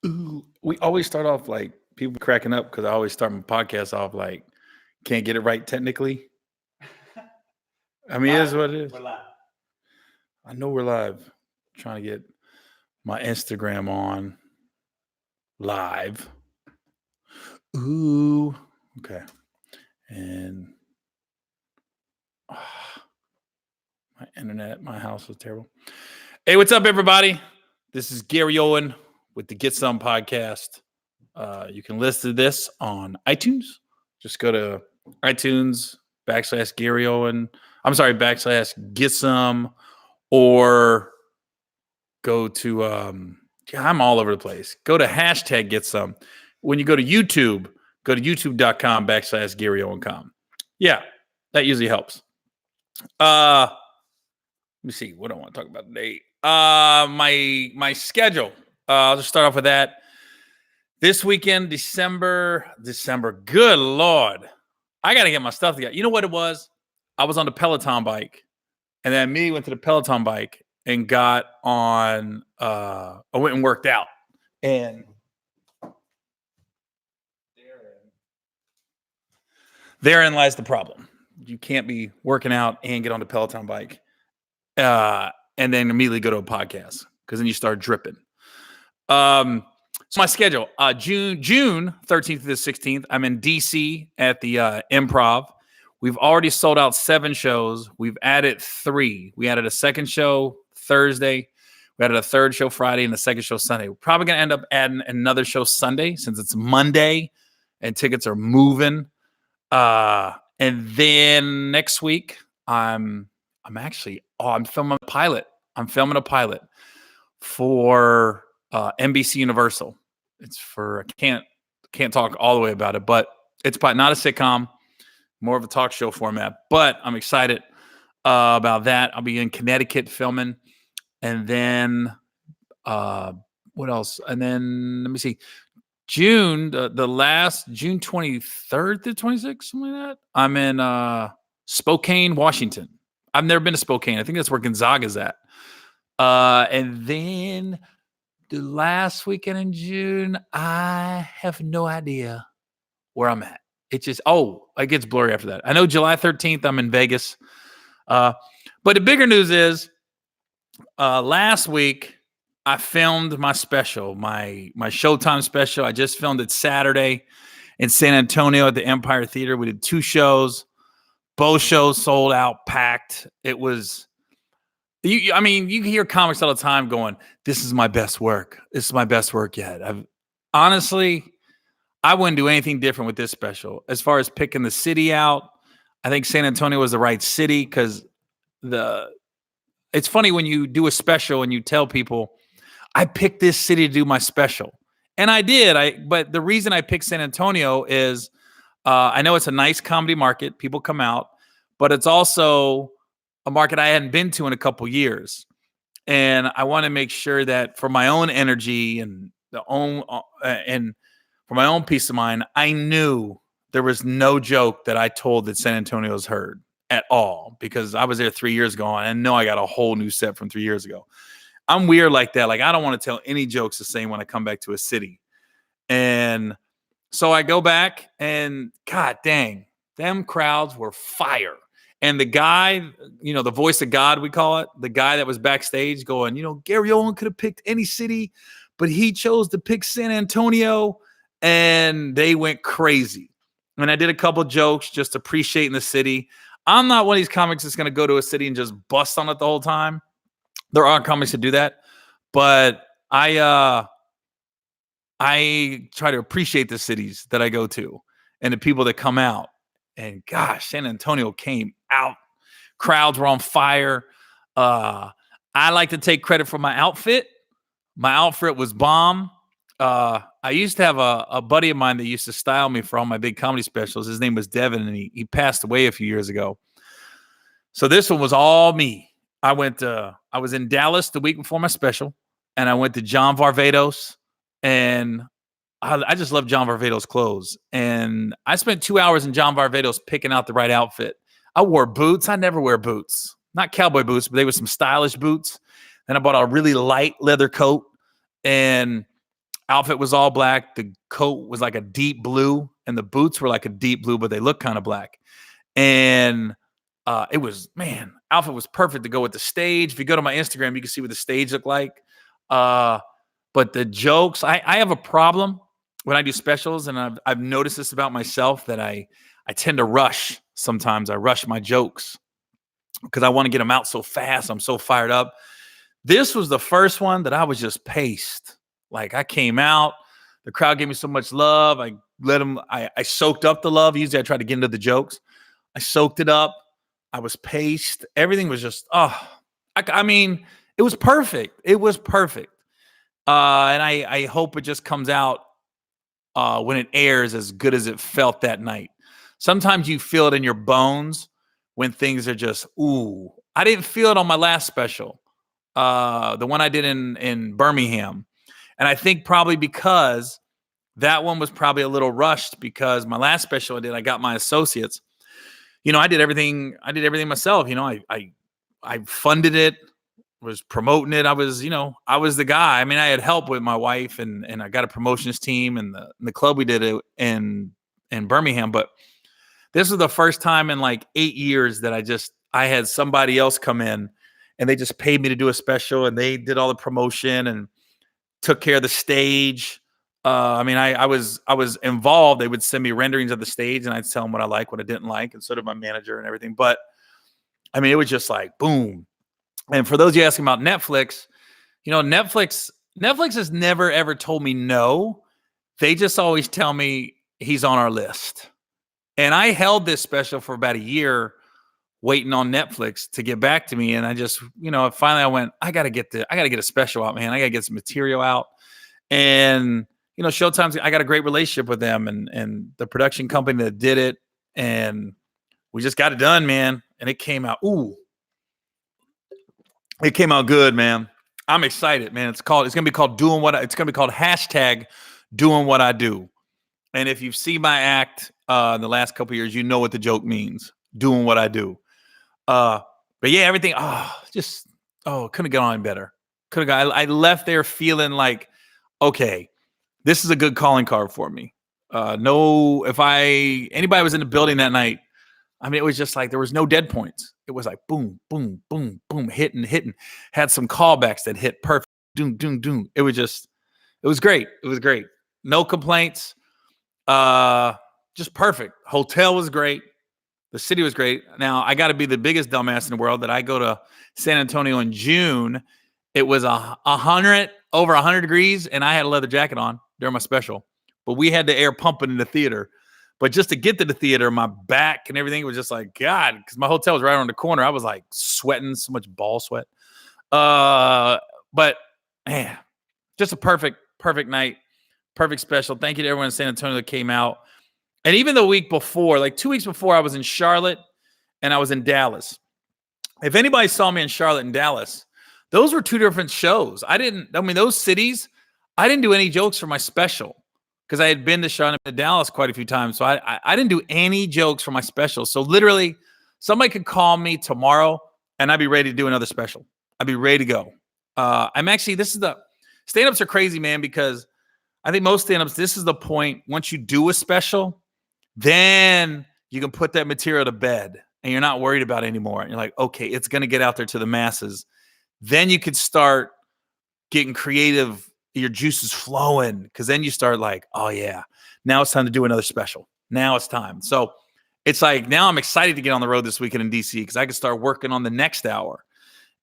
Ooh, we always start off like people cracking up because I always start my podcast off like can't get it right technically. I mean, it is what it is. We're live. I know we're live. Trying to get my Instagram on live. Ooh, okay. And my internet, my house was terrible. Hey, what's up, everybody? This is Gary Owen with the Get Some podcast. You can listen to this on iTunes. Just go to iTunes / Gary Owen. I'm sorry, / Get Some, or go to I'm all over the place. Go to hashtag Get Some. When you go to YouTube, go to youtube.com / Gary Owen.com. Yeah, that usually helps. Let me see what I want to talk about today. My schedule. I'll just start off with that. This weekend, December. Good Lord. I got to get my stuff together. You know what it was? I was on the Peloton bike, and then me went to the Peloton bike and got on. I went and worked out, and therein lies the problem. You can't be working out and get on the Peloton bike, and then immediately go to a podcast because then you start dripping. So my schedule, June 13th to the 16th, I'm in DC at the Improv. We've already sold out 7 shows. We've added 3. We added a second show Thursday. We added a third show Friday and the second show Sunday. We're probably going to end up adding another show Sunday since it's Monday and tickets are moving. And then next week, I'm filming a pilot. I'm filming a pilot for NBC Universal. It's for I can't talk all the way about it, but it's not a sitcom, more of a talk show format. But I'm excited about that. I'll be in Connecticut filming, and then what else? And then let me see. June, the last June 23rd to 26th, something like that. I'm in Spokane, Washington. I've never been to Spokane. I think that's where Gonzaga's at. And then the last weekend in June, I have no idea where I'm at. It gets blurry after that. I know July 13th, I'm in Vegas. But the bigger news is last week, I filmed my special, my Showtime special. I just filmed it Saturday in San Antonio at the Empire Theater. We did 2 shows. Both shows sold out, packed. It was... You hear comics all the time going, "This is my best work. This is my best work yet." Honestly, I wouldn't do anything different with this special. As far as picking the city out, I think San Antonio was the right city because it's funny when you do a special and you tell people, "I picked this city to do my special," and I did. But the reason I picked San Antonio is I know it's a nice comedy market. People come out, but it's also a market I hadn't been to in a couple years. And I want to make sure that for my own energy and and for my own peace of mind, I knew there was no joke that I told that San Antonio's heard at all, because I was there 3 years ago and I know I got a whole new set from 3 years ago. I'm weird like that. Like, I don't want to tell any jokes the same when I come back to a city. And so I go back and God dang, them crowds were fire. And the guy, the voice of God, we call it, the guy that was backstage going, Gary Owen could have picked any city, but he chose to pick San Antonio, and they went crazy. And I did a couple jokes just appreciating the city. I'm not one of these comics that's going to go to a city and just bust on it the whole time. There are comics that do that, but I try to appreciate the cities that I go to and the people that come out. And gosh, San Antonio came out. Crowds were on fire. I like to take credit for my outfit. My outfit was bomb. I used to have a buddy of mine that used to style me for all my big comedy specials. His name was Devin, and he passed away a few years ago. So this one was all me. I was in Dallas the week before my special, and I went to John Varvatos, and I just love John Varvatos' clothes. And I spent 2 hours in John Varvatos picking out the right outfit. I wore boots. I never wear boots. Not cowboy boots, but they were some stylish boots. Then I bought a really light leather coat. And Outfit was all black. The coat was like a deep blue, and the boots were like a deep blue, but they look kind of black. And it was, man, outfit was perfect to go with the stage. If you go to my Instagram, you can see what the stage looked like. But the jokes, I have a problem when I do specials, and I've noticed this about myself, that I tend to rush. Sometimes I rush my jokes because I want to get them out so fast. I'm so fired up. This was the first one that I was just paced. Like, I came out, the crowd gave me so much love. I let them, I soaked up the love. Usually I try to get into the jokes. I soaked it up. I was paced. Everything was just, I mean, it was perfect. It was perfect. And I hope it just comes out when it airs as good as it felt that night. Sometimes you feel it in your bones when things are just, ooh. I didn't feel it on my last special, the one I did in Birmingham. And I think probably because that one was probably a little rushed, because my last special I got my associates. I did everything myself. I funded it, was promoting it. I was the guy. I mean, I had help with my wife, and I got a promotions team and the club we did it in Birmingham. But this was the first time in like 8 years that I had somebody else come in, and they just paid me to do a special, and they did all the promotion and took care of the stage. I mean, I was involved. They would send me renderings of the stage, and I'd tell them what I liked, what I didn't like, and so did my manager and everything. But I mean, it was just like boom. And for those of you asking about Netflix, Netflix has never ever told me no. They just always tell me he's on our list. And I held this special for about a year, waiting on Netflix to get back to me. And I just, finally I went, I gotta get a special out, man. I gotta get some material out. And Showtime's, I got a great relationship with them and the production company that did it. And we just got it done, man. And it came out, it came out good, man. I'm excited, man. It's going to be called hashtag doing what I do. And if you've seen my act in the last couple of years, you know what the joke means, doing what I do. But yeah, everything, couldn't get on better. I left there feeling like, okay, this is a good calling card for me. If anybody was in the building that night, I mean, it was just like, there was no dead points. It was like, boom, boom, boom, boom, hitting, had some callbacks that hit perfect. Doom, doom, doom. It was great. It was great. No complaints. Just perfect. Hotel was great. The city was great. Now, I got to be the biggest dumbass in the world that I go to San Antonio in June. It was over 100 degrees, and I had a leather jacket on during my special. But we had the air pumping in the theater. But just to get to the theater, my back and everything was just like, God, because my hotel was right around the corner. I was like sweating, so much ball sweat. But man, just a perfect night, perfect special. Thank you to everyone in San Antonio that came out. And even the week before, like 2 weeks before, I was in Charlotte and I was in Dallas. If anybody saw me in Charlotte and Dallas, those were two different shows. Those cities, I didn't do any jokes for my special because I had been to Charlotte and Dallas quite a few times. So I didn't do any jokes for my special. So literally, somebody could call me tomorrow and I'd be ready to do another special. I'd be ready to go. Stand-ups are crazy, man, because I think most stand-ups, this is the point. Once you do a special, then you can put that material to bed and you're not worried about it anymore. And you're like, okay, it's going to get out there to the masses. Then you could start getting creative, your juices flowing, because then you start like, oh yeah, now it's time to do another special. Now it's time. So it's like, now I'm excited to get on the road this weekend in DC because I can start working on the next hour.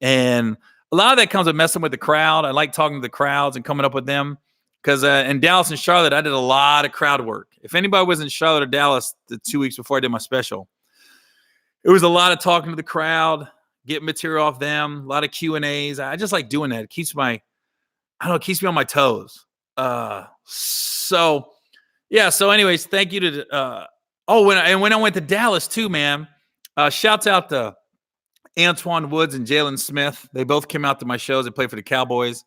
And a lot of that comes with messing with the crowd. I like talking to the crowds and coming up with them. Because in Dallas and Charlotte, I did a lot of crowd work. If anybody was in Charlotte or Dallas the 2 weeks before I did my special, it was a lot of talking to the crowd, getting material off them, a lot of Q&As. I just like doing that. It keeps me on my toes. So anyways, thank you to when I went to Dallas too, man. Shouts out to Antoine Woods and Jalen Smith. They both came out to my shows. They played for the Cowboys.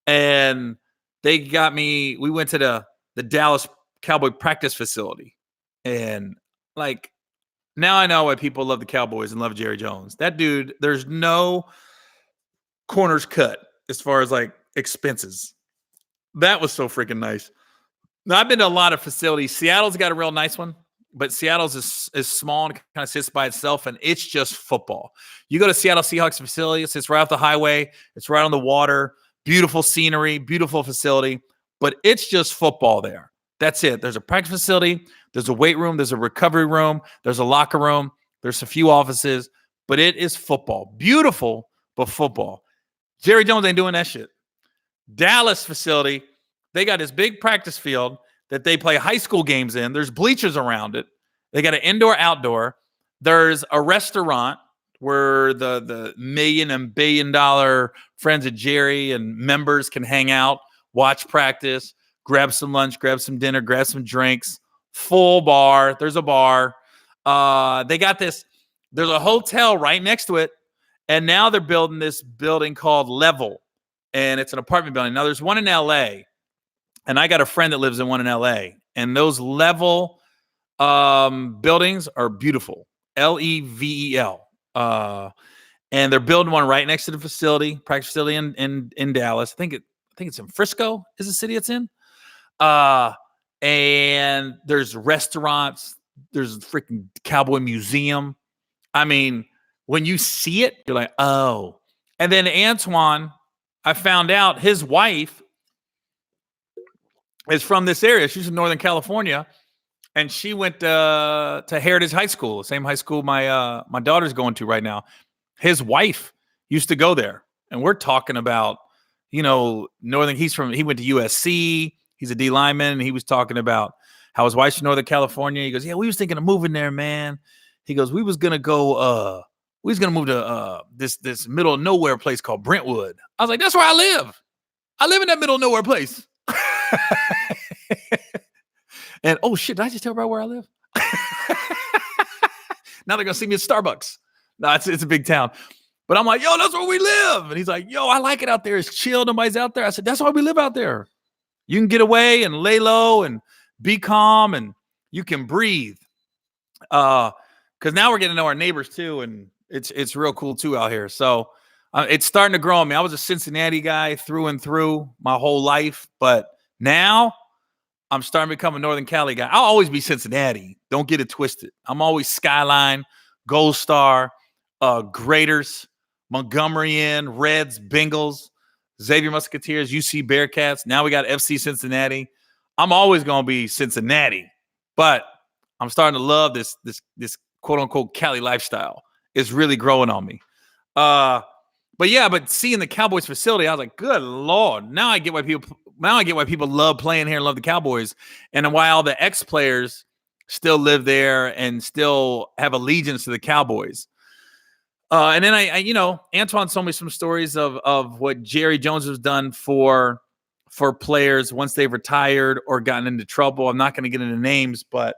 And they got me, we went to the Dallas Cowboy practice facility. And like, now I know why people love the Cowboys and love Jerry Jones. That dude, there's no corners cut as far as like expenses. That was so freaking nice. Now, I've been to a lot of facilities. Seattle's got a real nice one, but Seattle's is small and kind of sits by itself, and it's just football. You go to Seattle Seahawks facility, it's right off the highway, it's right on the water, beautiful scenery, beautiful facility, but it's just football there. That's it. There's a practice facility, there's a weight room, there's a recovery room, there's a locker room, there's a few offices, but it is football. Beautiful, but football. Jerry Jones ain't doing that shit. Dallas facility, they got this big practice field that they play high school games in. There's bleachers around it. They got an indoor-outdoor. There's a restaurant where the million and billion-dollar friends of Jerry and members can hang out, watch practice, grab some lunch, grab some dinner, grab some drinks. Full bar. There's a bar. They got this. There's a hotel right next to it, and now they're building this building called Level, and it's an apartment building. Now, there's one in L.A., and I got a friend that lives in one in L.A., and those Level buildings are beautiful. Level. And they're building one right next to the facility, practice facility in Dallas. I think it's in Frisco is the city it's in. And there's restaurants. There's a freaking Cowboy Museum. I mean, when you see it, you're like, oh. And then Antoine, I found out his wife is from this area. She's in Northern California, and she went to Heritage High School, the same high school my daughter's going to right now. His wife used to go there, and we're talking about, he went to USC. He's a D lineman, and he was talking about how his wife's from Northern California. He goes, yeah, we was thinking of moving there, man. He goes, we was gonna move to this middle of nowhere place called Brentwood. I was like, that's where I live. I live in that middle of nowhere place. And oh shit, did I just tell about where I live? Now they're gonna see me at Starbucks. No, it's a big town. But I'm like, yo, that's where we live. And he's like, yo, I like it out there. It's chill. Nobody's out there. I said, that's why we live out there. You can get away and lay low and be calm, and you can breathe. Because now we're getting to know our neighbors too, and it's real cool too out here. So it's starting to grow on me. I was a Cincinnati guy through and through my whole life, but now I'm starting to become a Northern Cali guy. I'll always be Cincinnati. Don't get it twisted. I'm always Skyline, Gold Star, Graders, Montgomery Inn, Reds, Bengals, Xavier Musketeers, UC Bearcats. Now we got FC Cincinnati. I'm always going to be Cincinnati, but I'm starting to love this quote unquote Cali lifestyle. It's really growing on me. But seeing the Cowboys facility, I was like, good Lord. Now I get why people love playing here and love the Cowboys, and why all the ex-players still live there and still have allegiance to the Cowboys. And then Antoine told me some stories of what Jerry Jones has done for players once they've retired or gotten into trouble. I'm not going to get into names, but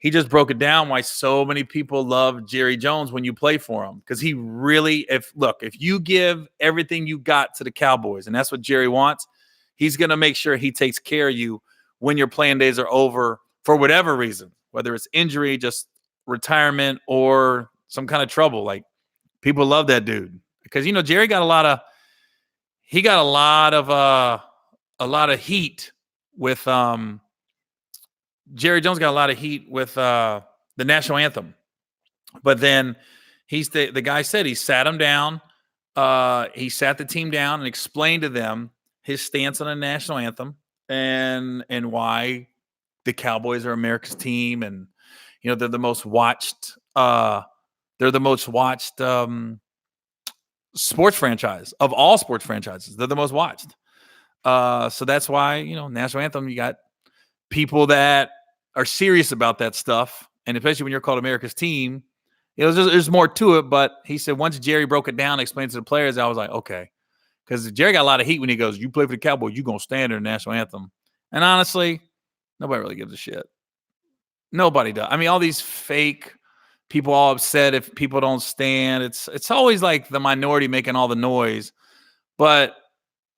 he just broke it down why so many people love Jerry Jones when you play for him. Because he really, if you give everything you got to the Cowboys, and that's what Jerry wants, he's going to make sure he takes care of you when your playing days are over for whatever reason, whether it's injury, just retirement, or some kind of trouble. Like, people love that dude because Jerry got a lot of heat with Jerry Jones got a lot of heat with the national anthem, but then the guy said he sat him down, he sat the team down and explained to them his stance on the national anthem and why the Cowboys are America's team, and they're the most watched. They're the most watched sports franchise of all sports franchises. They're the most watched. So that's why, national anthem, you got people that are serious about that stuff. And especially when you're called America's team, there's more to it. But he said once Jerry broke it down, explained to the players, I was like, okay. Because Jerry got a lot of heat when he goes, you play for the Cowboys, you're going to stand in the national anthem. And honestly, nobody really gives a shit. Nobody does. I mean, all these fake people all upset if people don't stand. It's always like the minority making all the noise. But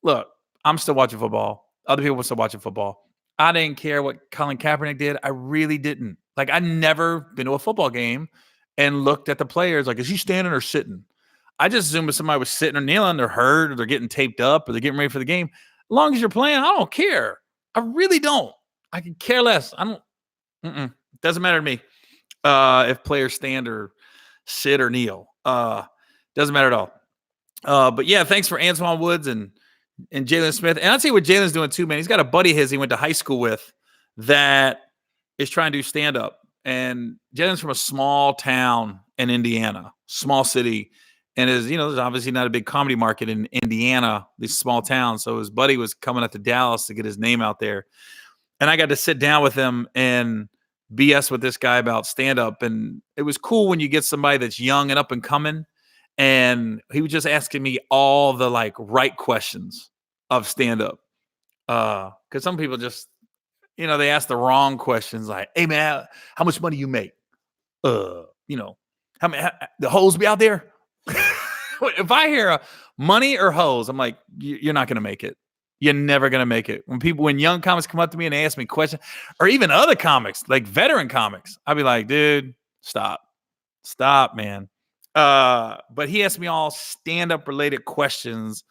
look, I'm still watching football. Other people were still watching football. I didn't care what Colin Kaepernick did. I really didn't. Like, I'd never been to a football game and looked at the players like, is he standing or sitting? I just assumed if somebody was sitting or kneeling, they're hurt or they're getting taped up or they're getting ready for the game. long as you're playing, I don't care. I really don't. I can care less. I don't. Doesn't matter to me if players stand or sit or kneel. Doesn't matter at all. But yeah, thanks for Antoine Woods and Jalen Smith. And I'll tell you what Jalen's doing too, man. He's got a buddy of his he went to high school with that is trying to do stand-up. And Jalen's from a small town in Indiana, small city. And there's obviously not a big comedy market in Indiana, these small towns. So his buddy was coming up to Dallas to get his name out there. And I got to sit down with him and BS with this guy about stand-up. And it was cool when you get somebody that's young and up and coming. And he was just asking me all the right questions of stand-up. Because some people just, they ask the wrong questions like, hey man, how much money you make? How many the hoes be out there? If I hear money or hoes, I'm like, you're not going to make it. You're never going to make it. When young comics come up to me and they ask me questions, or even other comics, like veteran comics, I'll be like, dude, stop, man. But he asked me all stand-up related questions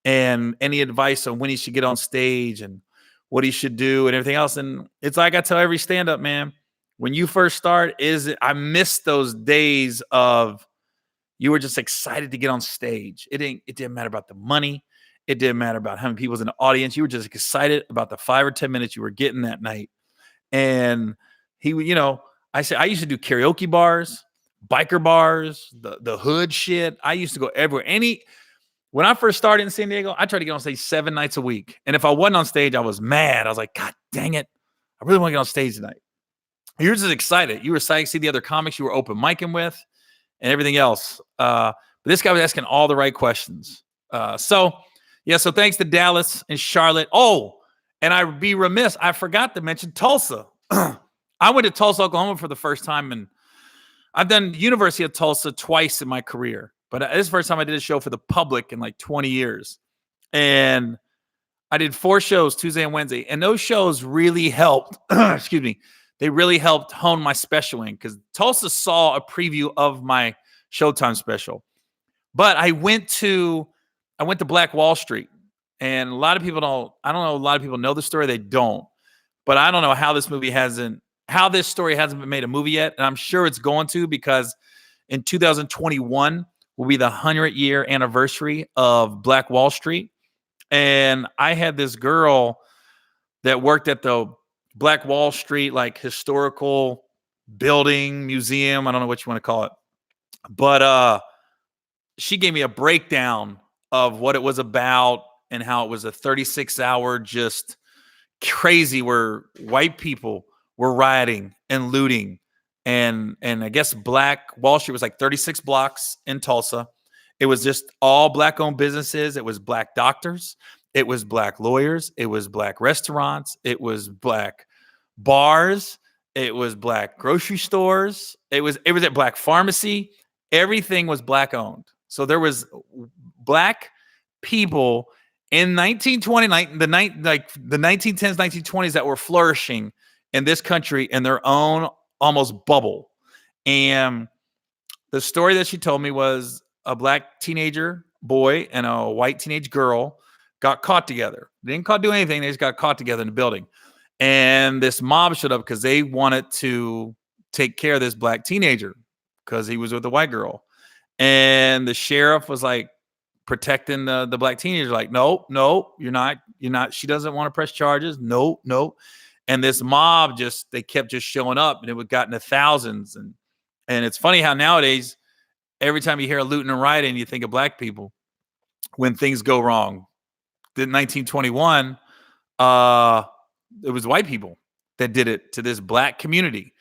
and any advice on when he should get on stage and what he should do and everything else. And it's like I tell every stand-up, man, when you first start, I miss those days of you were just excited to get on stage. It didn't matter about the money. It didn't matter about how many people was in the audience. You were just excited about the 5 or 10 minutes you were getting that night. And he, I used to do karaoke bars, biker bars, the hood shit. I used to go everywhere. When I first started in San Diego, I tried to get on stage 7 nights a week. And if I wasn't on stage, I was mad. I was like, God dang it. I really want to get on stage tonight. You were just excited. You were excited to see the other comics you were open micing with and everything else. But this guy was asking all the right questions. So thanks to Dallas and Charlotte. Oh, and I'd be remiss. I forgot to mention Tulsa. I went to Tulsa, Oklahoma for the first time. And I've done University of Tulsa twice in my career. But this is the first time I did a show for the public in 20 years. And I did 4 shows, Tuesday and Wednesday. And those shows really helped. Excuse me. They really helped hone my special in because Tulsa saw a preview of my Showtime special. But I went to Black Wall Street. And a lot of people a lot of people know the story. They don't. But I don't know how this story hasn't been made a movie yet. And I'm sure it's going to because in 2021 will be the 100-year anniversary of Black Wall Street. And I had this girl that worked at the Black Wall Street, historical building, museum. I don't know what you want to call it. But she gave me a breakdown of what it was about and how it was a 36-hour just crazy where white people were rioting and looting. And I guess Black Wall Street was 36 blocks in Tulsa. It was just all Black-owned businesses. It was Black doctors. It was Black lawyers. It was Black restaurants. It was Black bars. It was Black grocery stores. It was at Black pharmacy. Everything was Black-owned. So there was Black people in 1920, the 1910s, 1920s that were flourishing in this country in their own almost bubble. And the story that she told me was a Black teenager boy and a white teenage girl got caught together. They didn't do anything. They just got caught together in the building. And this mob showed up because they wanted to take care of this Black teenager because he was with a white girl. And the sheriff was protecting the Black teenager. No, you're not. She doesn't want to press charges. No. And this mob they kept just showing up, and it would gotten to thousands. And it's funny how nowadays, every time you hear a looting and rioting, you think of Black people when things go wrong. In 1921, it was white people that did it to this Black community.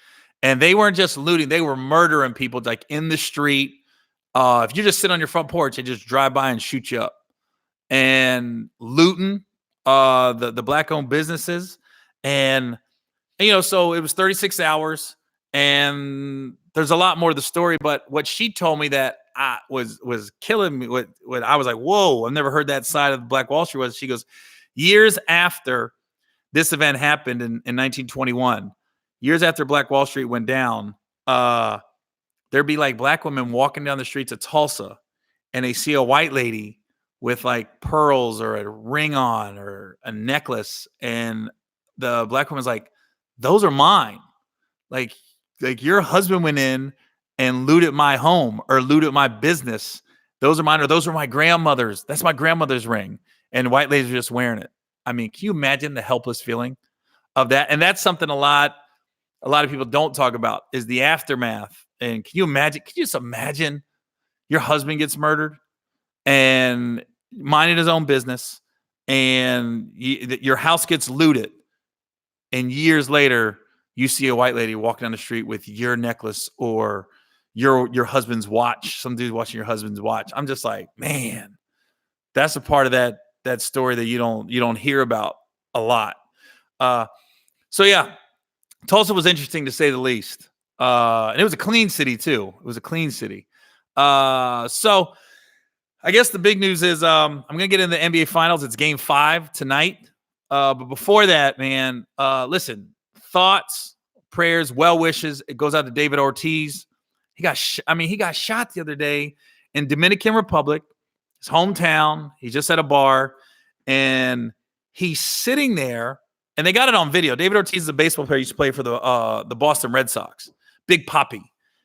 And they weren't just looting, they were murdering people in the street. If you just sit on your front porch, they just drive by and shoot you up. And looting the Black-owned businesses. And so it was 36 hours, and there's a lot more to the story. But what she told me that was killing me, what I was like, whoa, I've never heard that side of Black Wall Street. Was she goes, years after this event happened in 1921, years after Black Wall Street went down, there'd be Black women walking down the streets of Tulsa, and they see a white lady with like pearls or a ring on or a necklace. And the black woman's like, those are mine. Like your husband went in and looted my home or looted my business. Those are mine, or those are my grandmother's. That's my grandmother's ring. And white ladies are just wearing it. I mean, can you imagine the helpless feeling of that? And that's something a lot of people don't talk about, is the aftermath. And can you just imagine your husband gets murdered and minding his own business, and your house gets looted, and years later you see a white lady walking down the street with your necklace or your husband's watch. Some dude watching your husband's watch. I'm just like, man, that's a part of that story that you don't hear about a lot. So yeah, Tulsa was interesting to say the least. And it was a clean city too. It was a clean city. So I guess the big news is I'm going to get into the NBA Finals. It's Game 5 tonight. But before that, man, listen, thoughts, prayers, well wishes. It goes out to David Ortiz. He got shot the other day in Dominican Republic, his hometown. He's just at a bar, and he's sitting there, and they got it on video. David Ortiz is a baseball player. He used to play for the Boston Red Sox. Big Papi.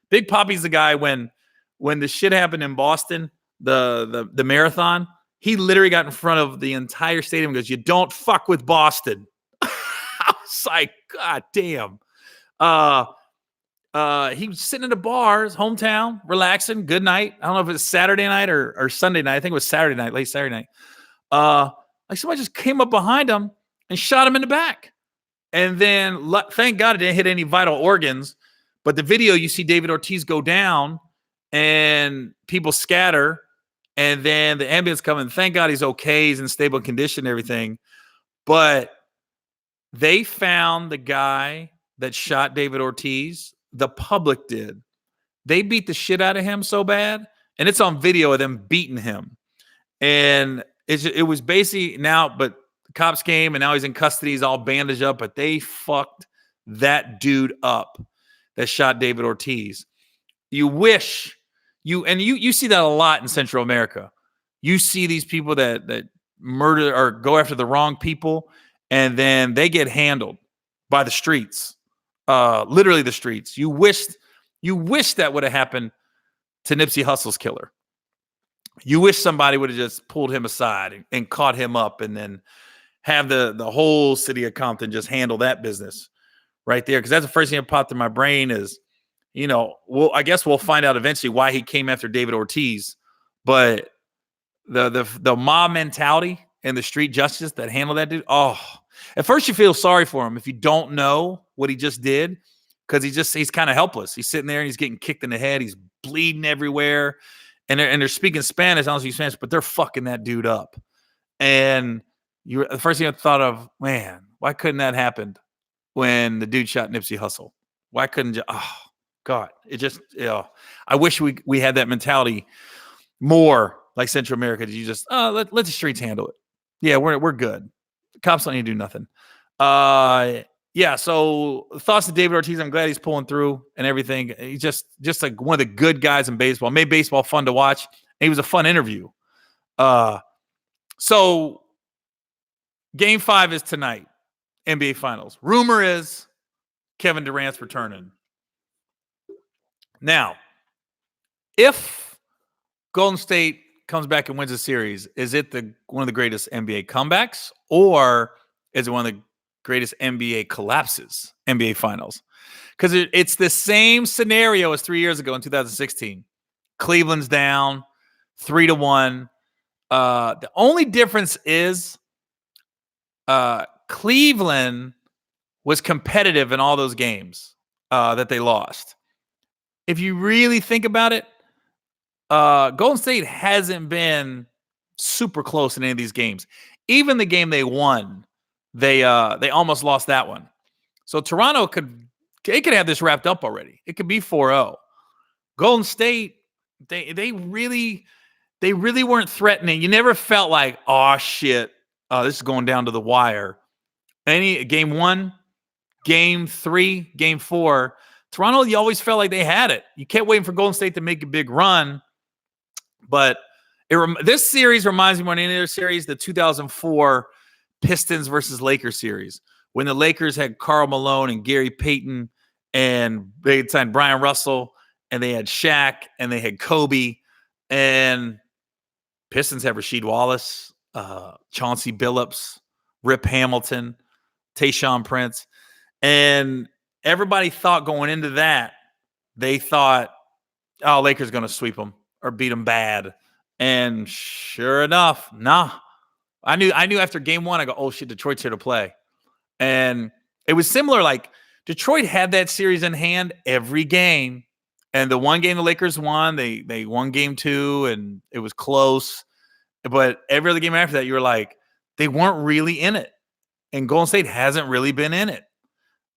Big Papi's the guy when the shit happened in Boston, the marathon, he literally got in front of the entire stadium and goes, "You don't fuck with Boston." I was like, God damn. He was sitting in a bar, his hometown, relaxing, good night. I don't know if it's Saturday night or Sunday night. I think it was Saturday night, late Saturday night. Like somebody just came up behind him and shot him in the back. And then, thank God it didn't hit any vital organs. But the video, you see David Ortiz go down and people scatter. And then the ambulance comes in. Thank God he's okay. He's in stable condition and everything. But they found the guy that shot David Ortiz. The public did. They beat the shit out of him so bad. And it's on video of them beating him. And it was basically now, but the cops came and now he's in custody. He's all bandaged up. But they fucked that dude up that shot David Ortiz. You wish you see that a lot in Central America. You see these people that murder or go after the wrong people, and then they get handled by the streets, literally the streets. You wish that would have happened to Nipsey Hussle's killer. You wish somebody would have just pulled him aside and caught him up, and then have the whole city of Compton just handle that business right there. Because that's the first thing that popped in my brain is, I guess we'll find out eventually why he came after David Ortiz, but the mob mentality and the street justice that handled that dude. Oh, at first you feel sorry for him if you don't know what he just did, because he's kind of helpless. He's sitting there and he's getting kicked in the head. He's bleeding everywhere, and they're speaking Spanish. I don't speak Spanish, but they're fucking that dude up. And the first thing I thought of, man, why couldn't that happen when the dude shot Nipsey Hussle? Why couldn't God, it just, I wish we had that mentality more like Central America. You just, let the streets handle it. Yeah, we're good. The cops don't need to do nothing. Yeah, so thoughts to David Ortiz. I'm glad he's pulling through and everything. He's just like one of the good guys in baseball. Made baseball fun to watch. And he was a fun interview. So Game 5 is tonight, NBA Finals. Rumor is Kevin Durant's returning. Now, if Golden State comes back and wins a series, is it one of the greatest NBA comebacks, or is it one of the greatest NBA collapses, NBA Finals? Because it's the same scenario as 3 years ago in 2016. Cleveland's down 3-1. The only difference is Cleveland was competitive in all those games that they lost. If you really think about it, Golden State hasn't been super close in any of these games. Even the game they won, they almost lost that one. So Toronto could have this wrapped up already. It could be 4-0. Golden State, they really weren't threatening. You never felt like, oh shit, this is going down to the wire. Any game 1, game 3, game 4. Toronto, you always felt like they had it. You kept waiting for Golden State to make a big run, but This series reminds me more than any other series, the 2004 Pistons versus Lakers series, when the Lakers had Karl Malone and Gary Payton, and they had signed Brian Russell, and they had Shaq, and they had Kobe, and Pistons have Rasheed Wallace, Chauncey Billups, Rip Hamilton, Tayshaun Prince, and everybody thought going into that, they thought, oh, Lakers going to sweep them or beat them bad. And sure enough, nah. I knew after game one, I go, oh shit, Detroit's here to play. And it was similar. Like Detroit had that series in hand every game. And the one game the Lakers won, they won game two, and it was close. But every other game after that, you were like, they weren't really in it. And Golden State hasn't really been in it.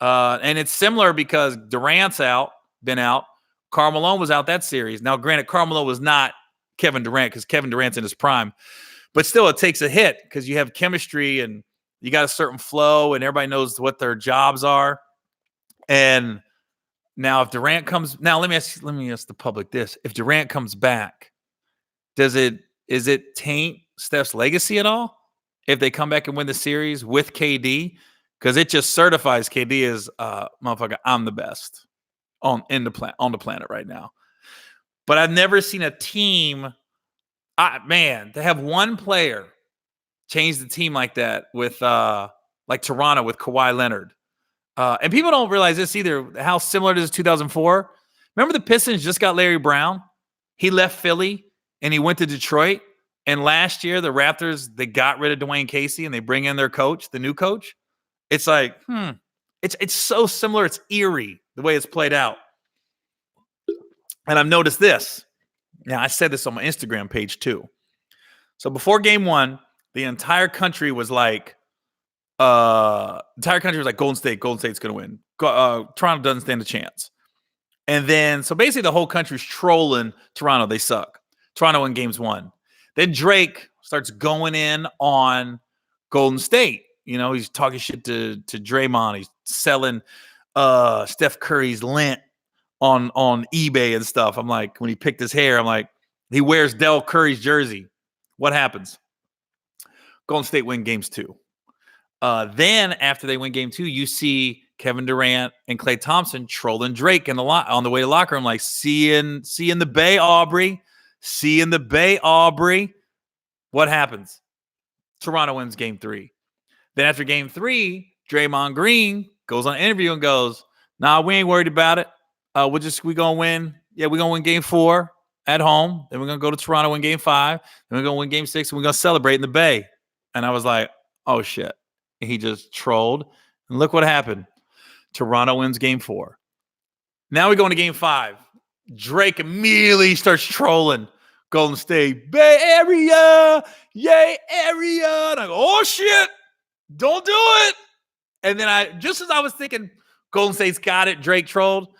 And it's similar because Durant's been out. Karl Malone was out that series. Now, granted, Karl Malone was not Kevin Durant because Kevin Durant's in his prime. But still, it takes a hit because you have chemistry and you got a certain flow and everybody knows what their jobs are. And now if Durant comes – now let me ask the public this. If Durant comes back, is it taint Steph's legacy at all if they come back and win the series with KD? Because it just certifies KD as motherfucker, I'm the best on the planet right now. But I've never seen a team – to have one player change the team like that with like Toronto with Kawhi Leonard. And people don't realize this either, how similar it is to 2004. Remember the Pistons just got Larry Brown? He left Philly and he went to Detroit. And last year, the Raptors, they got rid of Dwayne Casey and they bring in their coach, the new coach. It's like, it's so similar. It's eerie the way it's played out. And I've noticed this. Now, I said this on my Instagram page too. So before game one, the entire country was like, Golden State's going to win. Toronto doesn't stand a chance. And then, so basically the whole country's trolling Toronto. They suck. Toronto in games one. Then Drake starts going in on Golden State. You know, he's talking shit to Draymond. He's selling Steph Curry's lint on eBay and stuff. I'm like, when he picked his hair, I'm like, he wears Del Curry's jersey. What happens? Golden State win games two. Then after they win game two, you see Kevin Durant and Klay Thompson trolling Drake on the way to the locker room, like, see in the Bay, Aubrey. See in the Bay, Aubrey. What happens? Toronto wins game three. Then after game three, Draymond Green goes on an interview and goes, nah, we ain't worried about it. We gonna win. Yeah, we're gonna win game four at home. Then we're gonna go to Toronto in game five. Then we're gonna win game six, and we're gonna celebrate in the Bay. And I was like, oh shit. And he just trolled. And look what happened. Toronto wins game four. Now we go into game five. Drake immediately starts trolling Golden State. Bay Area, yay area. And I go, oh shit, don't do it. And then just as I was thinking Golden State's got it, Drake trolled.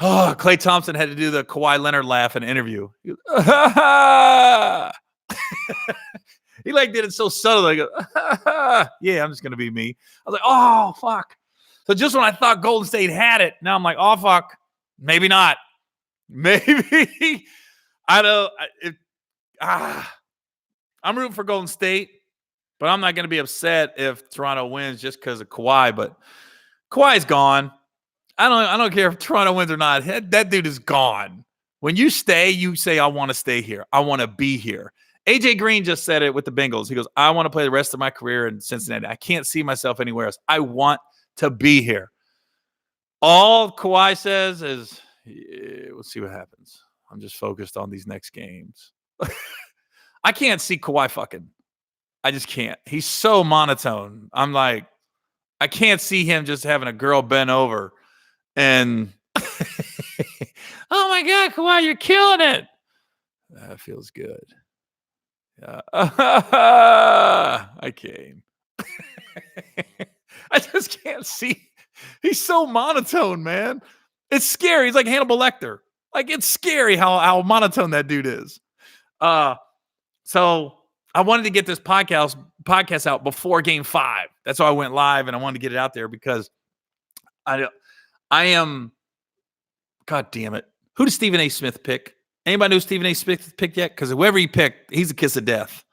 Oh, Klay Thompson had to do the Kawhi Leonard laugh in an interview. He like did it so subtle. I go, yeah, I'm just going to be me. I was like, oh, fuck. So just when I thought Golden State had it, now I'm like, oh, fuck. Maybe not. Maybe. I don't. I'm rooting for Golden State, but I'm not going to be upset if Toronto wins just because of Kawhi. But Kawhi's gone. I don't care if Toronto wins or not. That dude is gone. When you stay, you say, I want to stay here. I want to be here. AJ Green just said it with the Bengals. He goes, I want to play the rest of my career in Cincinnati. I can't see myself anywhere else. I want to be here. All Kawhi says is, yeah, we'll see what happens. I'm just focused on these next games. I can't see Kawhi fucking. I just can't. He's so monotone. I'm like, I can't see him just having a girl bent over and, oh my God, Kawhi, you're killing it. That feels good. I came. I just can't see. He's so monotone, man. It's scary. He's like Hannibal Lecter. Like, it's scary how monotone that dude is. So I wanted to get this podcast out before game 5. That's why I went live and I wanted to get it out there because I am, God damn it. Who does Stephen A. Smith pick Anybody know who Stephen A. Smith picked yet? Because whoever he picked, he's a kiss of death.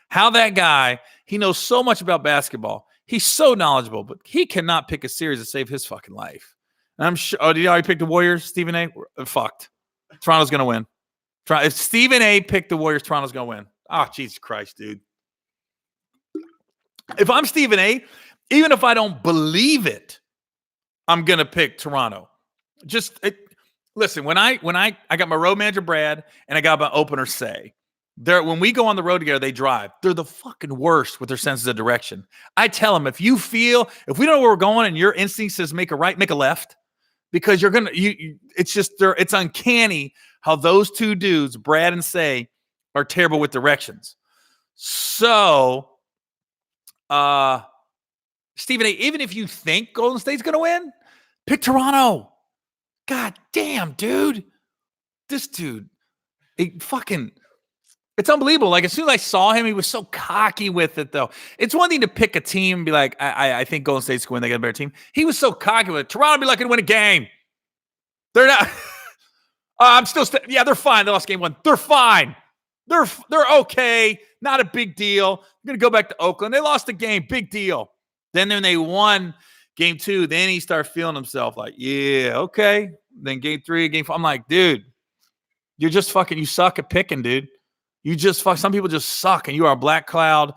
How that guy, he knows so much about basketball. He's so knowledgeable, but he cannot pick a series to save his fucking life. And I'm sure. Oh, did you already pick the Warriors, Stephen A? We're fucked. Toronto's going to win. If Stephen A. picked the Warriors, Toronto's going to win. Oh, Jesus Christ, dude. If I'm Stephen A., even if I don't believe it, I'm going to pick Toronto. Listen, when I got my road manager, Brad, and I got my opener, Say. When we go on the road together, they drive. They're the fucking worst with their senses of direction. I tell them, if we don't know where we're going and your instinct says make a right, make a left, because you're gonna. It's uncanny how those two dudes, Brad and Say, are terrible with directions. So, Stephen A., even if you think Golden State's gonna win, pick Toronto. God damn, dude, this dude, it's unbelievable. Like, as soon as I saw him, he was so cocky with it, though. It's one thing to pick a team and be like, I think Golden State's going to win. They got a better team. He was so cocky with it. Toronto be lucky to win a game. They're not. I'm still. Yeah, they're fine. They lost game 1. They're fine. They're okay. Not a big deal. I'm going to go back to Oakland. They lost the game. Big deal. Then they won game 2. Then he started feeling himself like, yeah, okay. Then game 3, game 4. I'm like, dude, you're just fucking. You suck at picking, dude. You just fuck. Some people just suck, and you are a black cloud,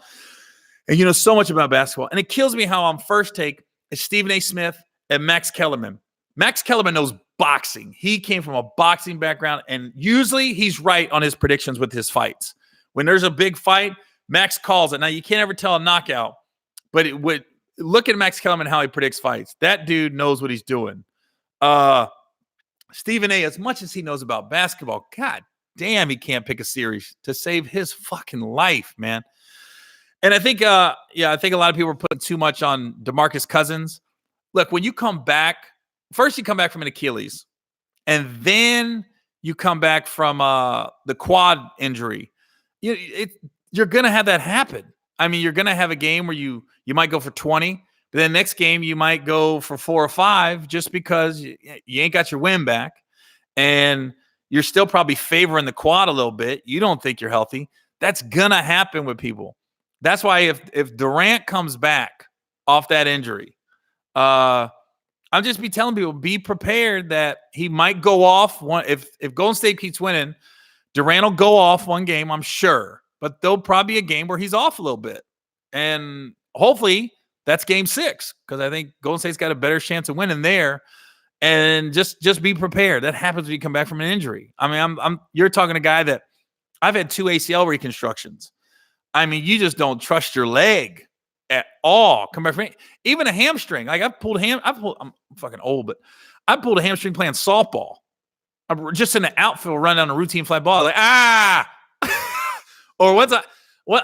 and you know so much about basketball. And it kills me how on first take is Stephen A. Smith and Max Kellerman. Max Kellerman knows boxing. He came from a boxing background, and usually he's right on his predictions with his fights. When there's a big fight, Max calls it. Now you can't ever tell a knockout, but look at Max Kellerman how he predicts fights. That dude knows what he's doing. Stephen A., as much as he knows about basketball, God damn, he can't pick a series to save his fucking life, man. And I think, I think a lot of people are putting too much on DeMarcus Cousins. Look, when you come back, first you come back from an Achilles, and then you come back from the quad injury. You're going to have that happen. I mean, you're going to have a game where you might go for 20, but then next game you might go for 4 or 5 just because you ain't got your win back. And you're still probably favoring the quad a little bit. You don't think you're healthy. That's going to happen with people. That's why if Durant comes back off that injury, I'll just be telling people, be prepared that he might go off one. If Golden State keeps winning, Durant will go off one game, I'm sure. But there'll probably be a game where he's off a little bit. And hopefully that's game 6, because I think Golden State's got a better chance of winning there. And just be prepared. That happens when you come back from an injury. I mean, you're talking to a guy that I've had 2 ACL reconstructions. I mean, you just don't trust your leg at all. Come back from even a hamstring. Like I'm fucking old, but I pulled a hamstring playing softball. I'm just in the outfield, running down a routine fly ball. Like or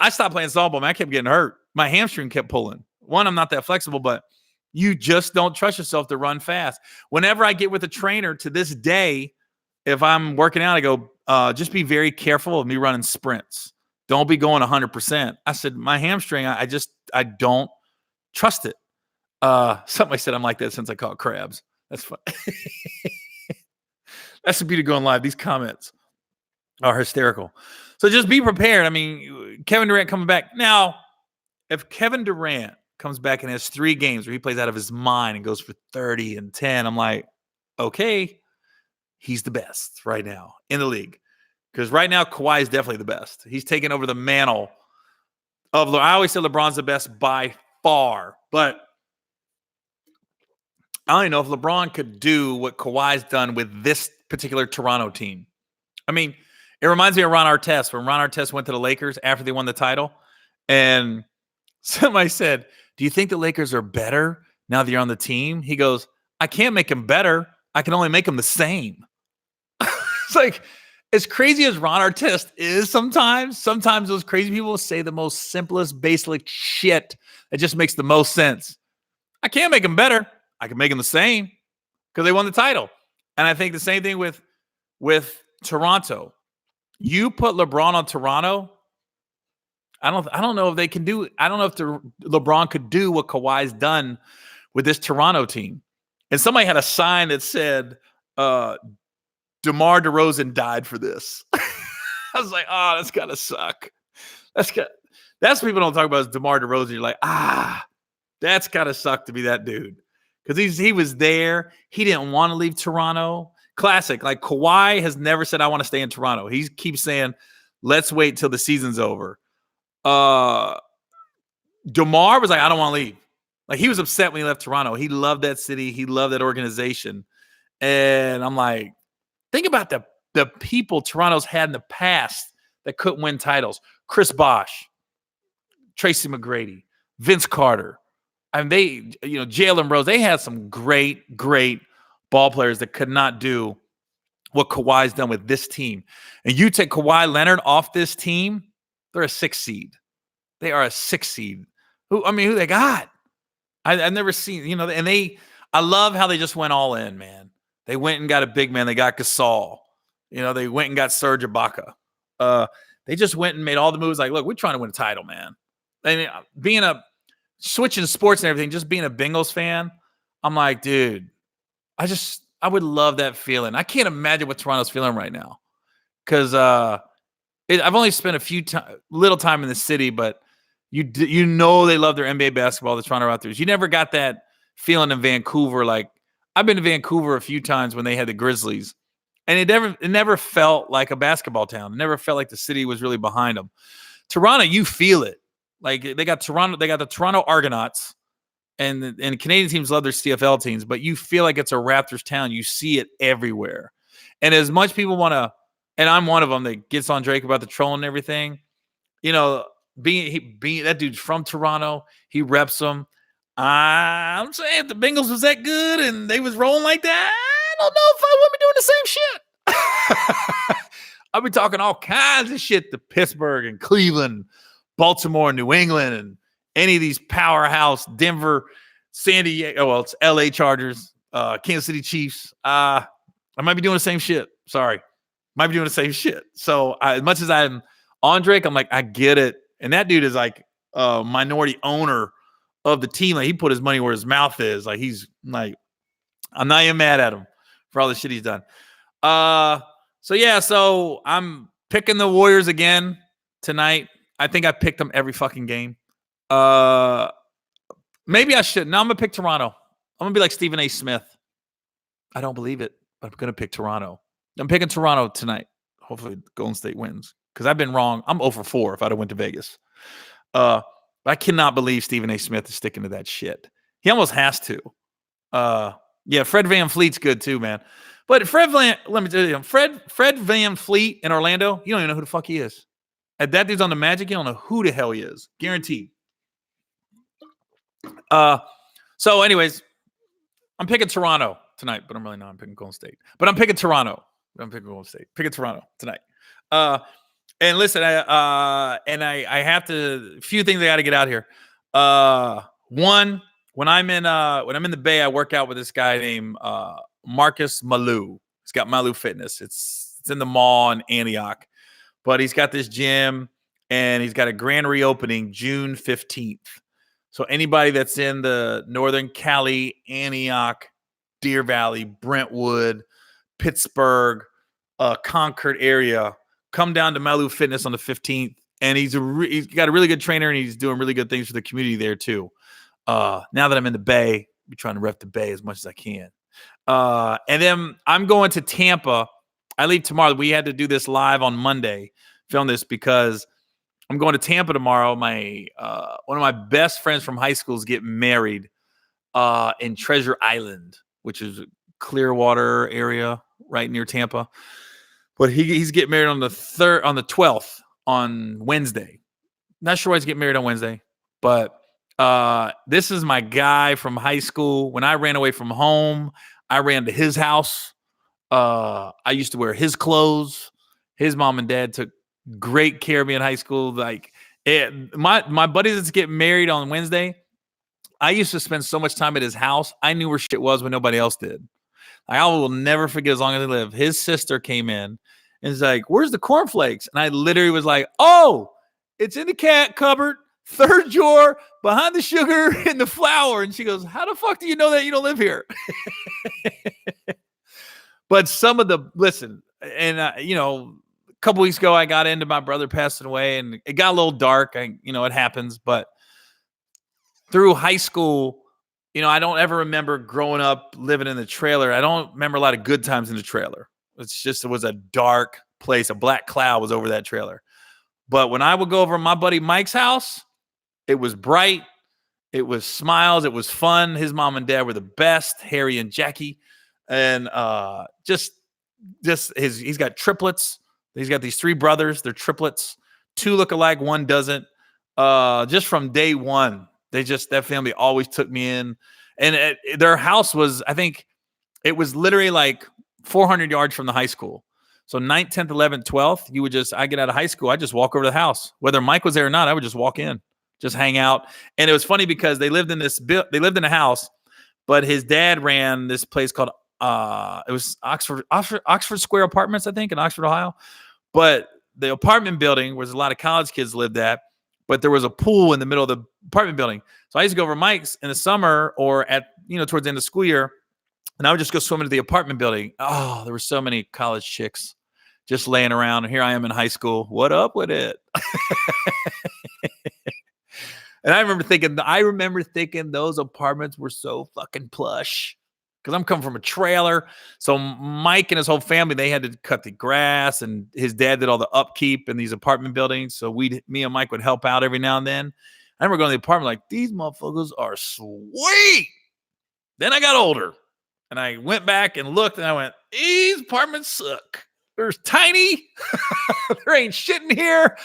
I stopped playing softball, man. I kept getting hurt. My hamstring kept pulling. One, I'm not that flexible, but you just don't trust yourself to run fast. Whenever I get with a trainer to this day, if I'm working out, I go, just be very careful of me running sprints. Don't be going 100%. I said, my hamstring, I don't trust it. Something I said, I'm like that since I caught crabs. That's fun. That's the beauty of going live. These comments are hysterical. So just be prepared. I mean, Kevin Durant coming back. Now, if Kevin Durant comes back and has 3 games where he plays out of his mind and goes for 30 and 10, I'm like, okay, he's the best right now in the league. Because right now, Kawhi is definitely the best. He's taken over the mantle of, I always say LeBron's the best by far, but I don't even know if LeBron could do what Kawhi's done with this particular Toronto team. I mean, it reminds me of Ron Artest. When Ron Artest went to the Lakers after they won the title, and somebody said, do you think the Lakers are better now that you're on the team? He goes, I can't make them better. I can only make them the same. It's like, as crazy as Ron Artest is sometimes those crazy people say the most simplest, basic shit that just makes the most sense. I can't make them better. I can make them the same because they won the title. And I think the same thing with Toronto. You put LeBron on Toronto, I don't know if they can do. I don't know if LeBron could do what Kawhi's done with this Toronto team. And somebody had a sign that said, DeMar DeRozan died for this. I was like, oh, that's gotta suck. That's people don't talk about is DeMar DeRozan. You're like, that's gotta suck to be that dude. Because he was there. He didn't want to leave Toronto. Classic. Like Kawhi has never said, I want to stay in Toronto. He keeps saying, let's wait till the season's over. DeMar was like, I don't want to leave. Like he was upset when he left Toronto. He loved that city. He loved that organization. And I'm like, think about the people Toronto's had in the past that couldn't win titles. Chris Bosh, Tracy McGrady, Vince Carter. I mean, Jalen Rose, they had some great, great ball players that could not do what Kawhi's done with this team. And you take Kawhi Leonard off this team, they're a 6 seed. They are a 6 seed. Who they got? I've never seen, I love how they just went all in, man. They went and got a big man. They got Gasol. They went and got Serge Ibaka. They just went and made all the moves like, look, we're trying to win a title, man. And switching sports and everything, just being a Bengals fan, I'm like, dude, I would love that feeling. I can't imagine what Toronto's feeling right now. Because I've only spent little time in the city, but they love their NBA basketball, the Toronto Raptors. You never got that feeling in Vancouver. Like, I've been to Vancouver a few times when they had the Grizzlies, and it never felt like a basketball town. It never felt like the city was really behind them. Toronto, you feel it. Like they got the Toronto Argonauts, and Canadian teams love their CFL teams, but you feel like it's a Raptors town. You see it everywhere. And as much people want to, and I'm one of them that gets on Drake about the trolling and everything, being that dude's from Toronto, he reps them. I'm saying if the Bengals was that good and they was rolling like that, I don't know if I would be doing the same shit. I'll be talking all kinds of shit to Pittsburgh and Cleveland, Baltimore, New England, and any of these powerhouse Denver, San Diego, well, it's LA Chargers, Kansas City Chiefs. I might be doing the same shit. Sorry. Might be doing the same shit. So as much as I'm on Drake, I'm like, I get it. And that dude is like a minority owner of the team. Like he put his money where his mouth is. Like he's like, I'm not even mad at him for all the shit he's done. So I'm picking the Warriors again tonight. I think I picked them every fucking game. Maybe I shouldn't. No, I'm going to pick Toronto. I'm going to be like Stephen A. Smith. I don't believe it, but I'm going to pick Toronto. I'm picking Toronto tonight. Hopefully Golden State wins because I've been wrong. I'm 0 for 4 if I'd have went to Vegas. I cannot believe Stephen A. Smith is sticking to that shit. He almost has to. Fred VanVleet's good too, man. But let me tell you, Fred VanVleet in Orlando, you don't even know who the fuck he is. And that dude's on the Magic, you don't know who the hell he is. Guaranteed. So anyways, I'm picking Toronto tonight, but I'm really not. I'm picking Golden State. But I'm picking Toronto. I'm picking Golden State. Picking Toronto tonight. And listen, I have to, a few things I got to get out here. One, when I'm in the Bay, I work out with this guy named Marcus Malou. He's got Malou Fitness. It's in the mall in Antioch, but he's got this gym and he's got a grand reopening June 15th. So anybody that's in the Northern Cali, Antioch, Deer Valley, Brentwood, Pittsburgh, Concord area, come down to Malou Fitness on the 15th. And he's got a really good trainer and he's doing really good things for the community there too. Now that I'm in the Bay, I'm trying to rep the Bay as much as I can. And then I'm going to Tampa. I leave tomorrow. We had to do this live on Monday, film this because I'm going to Tampa tomorrow. My one of my best friends from high school is getting married in Treasure Island, which is a Clearwater area right near Tampa. But he's getting married on the 12th on Wednesday. Not sure why he's getting married on Wednesday, but this is my guy from high school. When I ran away from home, I ran to his house. I used to wear his clothes. His mom and dad took great care of me in high school. Like my buddy that's getting married on Wednesday, I used to spend so much time at his house. I knew where shit was when nobody else did. I will never forget as long as I live. His sister came in and was like, "Where's the cornflakes?" And I literally was like, "Oh, it's in the cat cupboard, third drawer, behind the sugar and the flour." And she goes, "How the fuck do you know that you don't live here?" But some of the listen, and a couple weeks ago I got into my brother passing away, and it got a little dark. It happens, but through high school, I don't ever remember growing up living in the trailer. I don't remember a lot of good times in the trailer. It was a dark place. A black cloud was over that trailer. But when I would go over to my buddy Mike's house, it was bright. It was smiles. It was fun. His mom and dad were the best, Harry and Jackie. And he's got triplets. He's got these 3 brothers. They're triplets. 2 look alike. 1 doesn't. Just from day one, that family always took me in. And their house was, I think it was literally like 400 yards from the high school. So 9th, 10th, 11th, 12th, I get out of high school, I just walk over to the house. Whether Mike was there or not, I would just walk in, just hang out. And it was funny because they lived in a house, but his dad ran this place called, it was Oxford Square Apartments, I think, in Oxford, Ohio. But the apartment building was a lot of college kids lived at, but there was a pool in the middle of the apartment building. So I used to go over to Mike's in the summer or at, towards the end of the school year, and I would just go swim into the apartment building. Oh, there were so many college chicks just laying around. And here I am in high school. What up with it? And I remember thinking those apartments were so fucking plush because I'm coming from a trailer. So Mike and his whole family, they had to cut the grass, and his dad did all the upkeep in these apartment buildings. So me and Mike would help out every now and then. I remember going to the apartment like, these motherfuckers are sweet. Then I got older. And I went back and looked, and I went, these apartments suck. They're tiny. There ain't shit in here.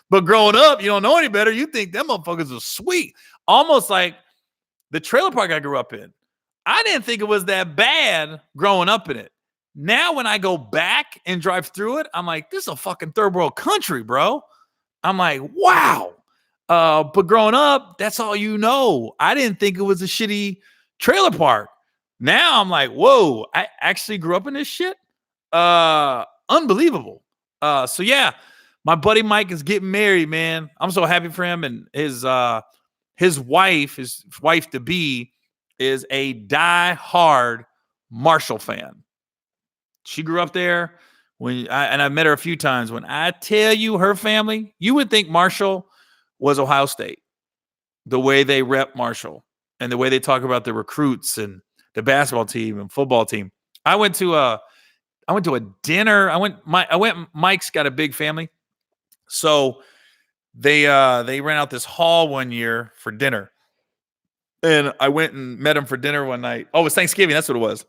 But growing up, you don't know any better. You think them motherfuckers are sweet. Almost like the trailer park I grew up in. I didn't think it was that bad growing up in it. Now when I go back and drive through it, I'm like, this is a fucking third world country, bro. I'm like, wow. But growing up, that's all you know. I didn't think it was a shitty trailer park. Now I'm like, whoa, I actually grew up in this shit. Unbelievable. So yeah, my buddy Mike is getting married, man. I'm so happy for him. And his wife to be is a die-hard Marshall fan. She grew up there. I've met her a few times. When I tell you her family, you would think Marshall was Ohio State. The way they rep Marshall and the way they talk about the recruits and the basketball team and football team. I went to a dinner. Mike's got a big family. So they ran out this hall one year for dinner. And I went and met him for dinner one night. Oh, it was Thanksgiving. That's what it was.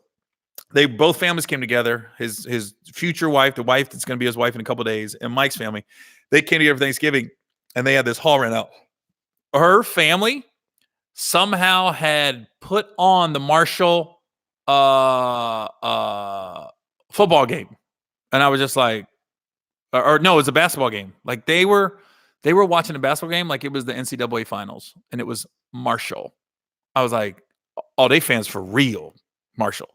Both families came together. His future wife, the wife that's going to be his wife in a couple of days, and Mike's family, they came together for Thanksgiving, and they had this hall rent out. Her family somehow had put on the Marshall football game. And I was just like, or no, it was a basketball game. Like they were watching a basketball game like it was the NCAA finals, and it was Marshall. I was like, oh, they fans for real, Marshall.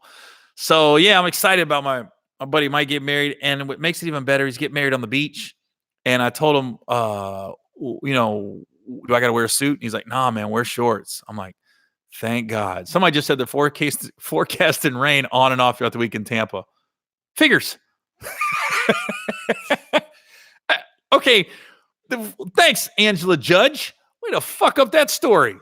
So yeah, I'm excited about my buddy might get married. And what makes it even better, he's getting married on the beach. And I told him, do I got to wear a suit? And he's like, nah, man, wear shorts. I'm like, thank God. Somebody just said the forecasting rain on and off throughout the week in Tampa. Figures. Okay. Thanks, Angela Judge. Way to fuck up that story.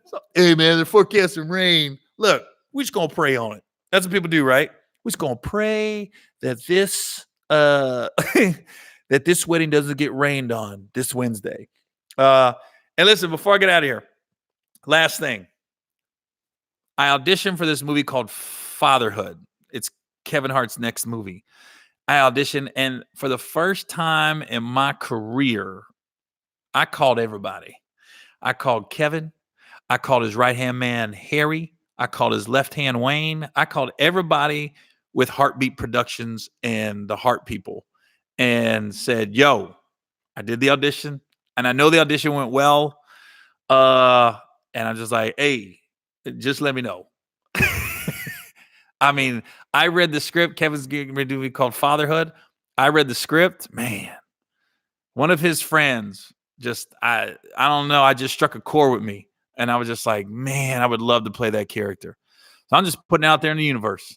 So, hey, man, they're forecasting rain. Look, we're just going to pray on it. That's what people do, right? We're just going to pray that this that this wedding doesn't get rained on this Wednesday. And listen, before I get out of here, last thing. I auditioned for this movie called Fatherhood. It's Kevin Hart's next movie. I auditioned, and for the first time in my career, I called everybody. I called Kevin. I called his right-hand man, Harry. I called his left hand, Wayne. I called everybody with Heartbeat Productions and the Heart people and said, yo, I did the audition, and I know the audition went well. And I'm just like, hey, just let me know. I mean, I read the script. Kevin's getting ready to do a movie called Fatherhood. I read the script. Man, one of his friends I don't know. I just struck a chord with me. And I was just like, man, I would love to play that character. So I'm just putting it out there in the universe.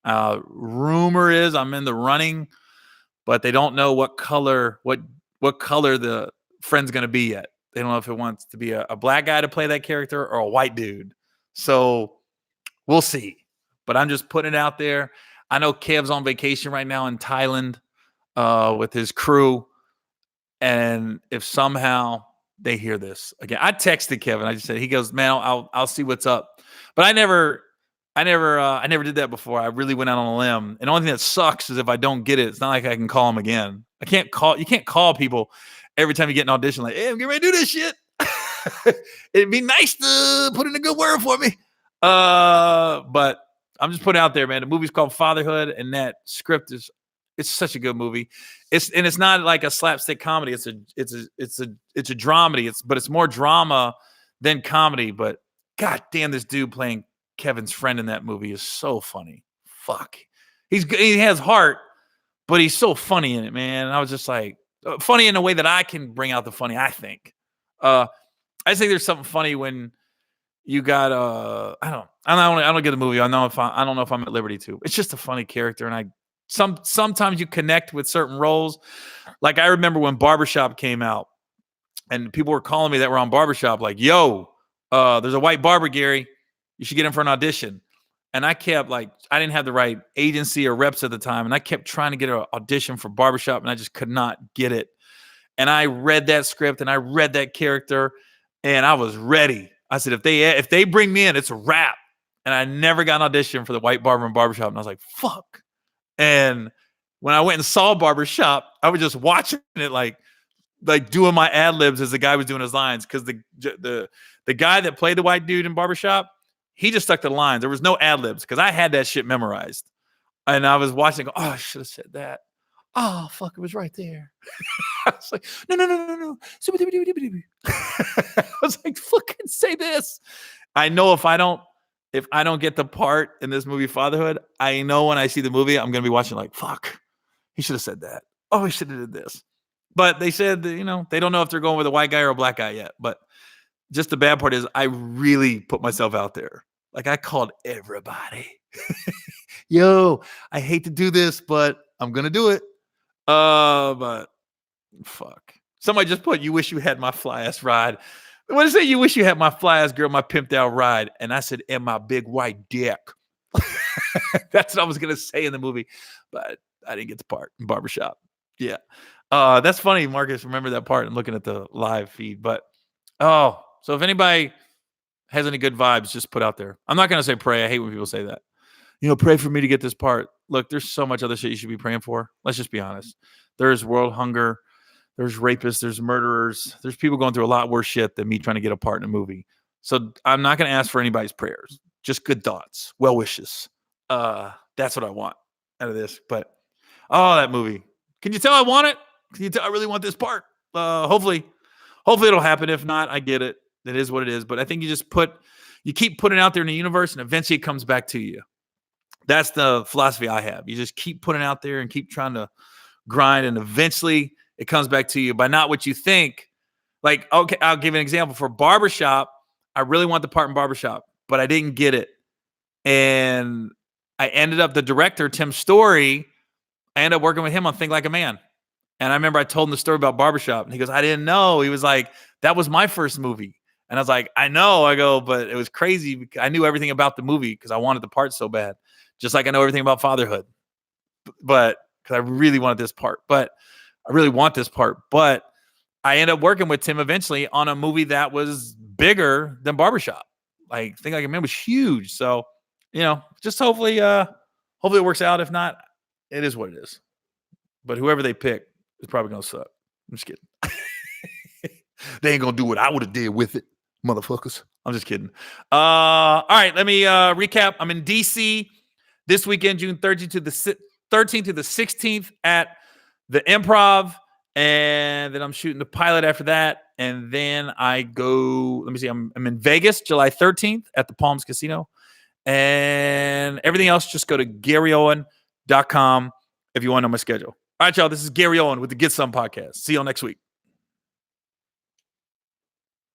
Rumor is I'm in the running, but they don't know what color the friend's going to be yet. They don't know if it wants to be a black guy to play that character or a white dude. So we'll see. But I'm just putting it out there. I know Kev's on vacation right now in Thailand with his crew. And if somehow they hear this again, I texted Kevin. I just said, he goes, man, I'll see what's up. But I never did that before. I really went out on a limb. And the only thing that sucks is if I don't get it, it's not like I can call him again. You can't call people every time you get an audition like, hey, I'm getting ready to do this shit. It'd be nice to put in a good word for me. But I'm just putting it out there, man. The movie's called Fatherhood, and that script it's such a good movie. It's not like a slapstick comedy. It's a dramedy. But it's more drama than comedy. But god damn, this dude playing Kevin's friend in that movie is so funny. Fuck. He has heart, but he's so funny in it, man. And I was just like, funny in a way that I can bring out the funny, I think. I think there's something funny when you got I don't get the movie. I don't know if I'm at liberty to. It's just a funny character, and sometimes you connect with certain roles. Like I remember when Barbershop came out, and people were calling me that were on Barbershop, like, yo, there's a white barber, Gary. You should get him for an audition. And I kept I didn't have the right agency or reps at the time. And I kept trying to get an audition for Barbershop, and I just could not get it. And I read that script and I read that character, and I was ready. I said, if they bring me in, it's a wrap. And I never got an audition for the white barber in Barbershop. And I was like, fuck. And when I went and saw Barbershop, I was just watching it like doing my ad libs as the guy was doing his lines. Because the guy that played the white dude in Barbershop, he just stuck to the lines. There was no ad libs because I had that shit memorized. And I was watching, go, oh, I should have said that. Oh, fuck, it was right there. I was like, no. I was like, fucking say this. I know if I don't get the part in this movie, Fatherhood, I know when I see the movie, I'm going to be watching like, fuck, he should have said that. Oh, he should have did this. But they said, that, they don't know if they're going with a white guy or a black guy yet. But just the bad part is I really put myself out there. Like I called everybody. Yo, I hate to do this, but I'm going to do it. But fuck. Somebody just put, you wish you had my fly ass ride. What did it say? You wish you had my fly ass girl, my pimped out ride. And I said, and my big white dick. That's what I was going to say in the movie, but I didn't get the part in Barbershop. Yeah. That's funny, Marcus. Remember that part and looking at the live feed, but so if anybody has any good vibes, just put out there. I'm not going to say pray. I hate when people say that. Pray for me to get this part. Look, there's so much other shit you should be praying for. Let's just be honest. There's world hunger. There's rapists. There's murderers. There's people going through a lot worse shit than me trying to get a part in a movie. So I'm not going to ask for anybody's prayers. Just good thoughts, well wishes. That's what I want out of this. But that movie. Can you tell I want it? Can you tell I really want this part? Hopefully it'll happen. If not, I get it. It is what it is. But I think you keep putting it out there in the universe, and eventually it comes back to you. That's the philosophy I have. You just keep putting it out there and keep trying to grind, and eventually it comes back to you by not what you think. Like, okay, I'll give you an example. For Barbershop, I really want the part in Barbershop, but I didn't get it. And I ended up, the director, Tim Story, I ended up working with him on Think Like a Man. And I remember I told him the story about Barbershop, and he goes, I didn't know. He was like, that was my first movie. And I was like, I know. I go, but it was crazy. I knew everything about the movie because I wanted the part so bad. Just like I know everything about Fatherhood. But because I really wanted this part. But I really want this part. But I ended up working with Tim eventually on a movie that was bigger than Barbershop. Like, Think Like a Man was huge. So, just hopefully it works out. If not, it is what it is. But whoever they pick is probably going to suck. I'm just kidding. They ain't going to do what I would have did with it, motherfuckers. I'm just kidding. All right, let me recap. I'm in D.C. this weekend, June 13th to the 16th at the Improv. And then I'm shooting the pilot after that. And then I go, let me see, I'm in Vegas, July 13th at the Palms Casino. And everything else, just go to GaryOwen.com if you want to know my schedule. All right, y'all, this is Gary Owen with the Get Some podcast. See y'all next week.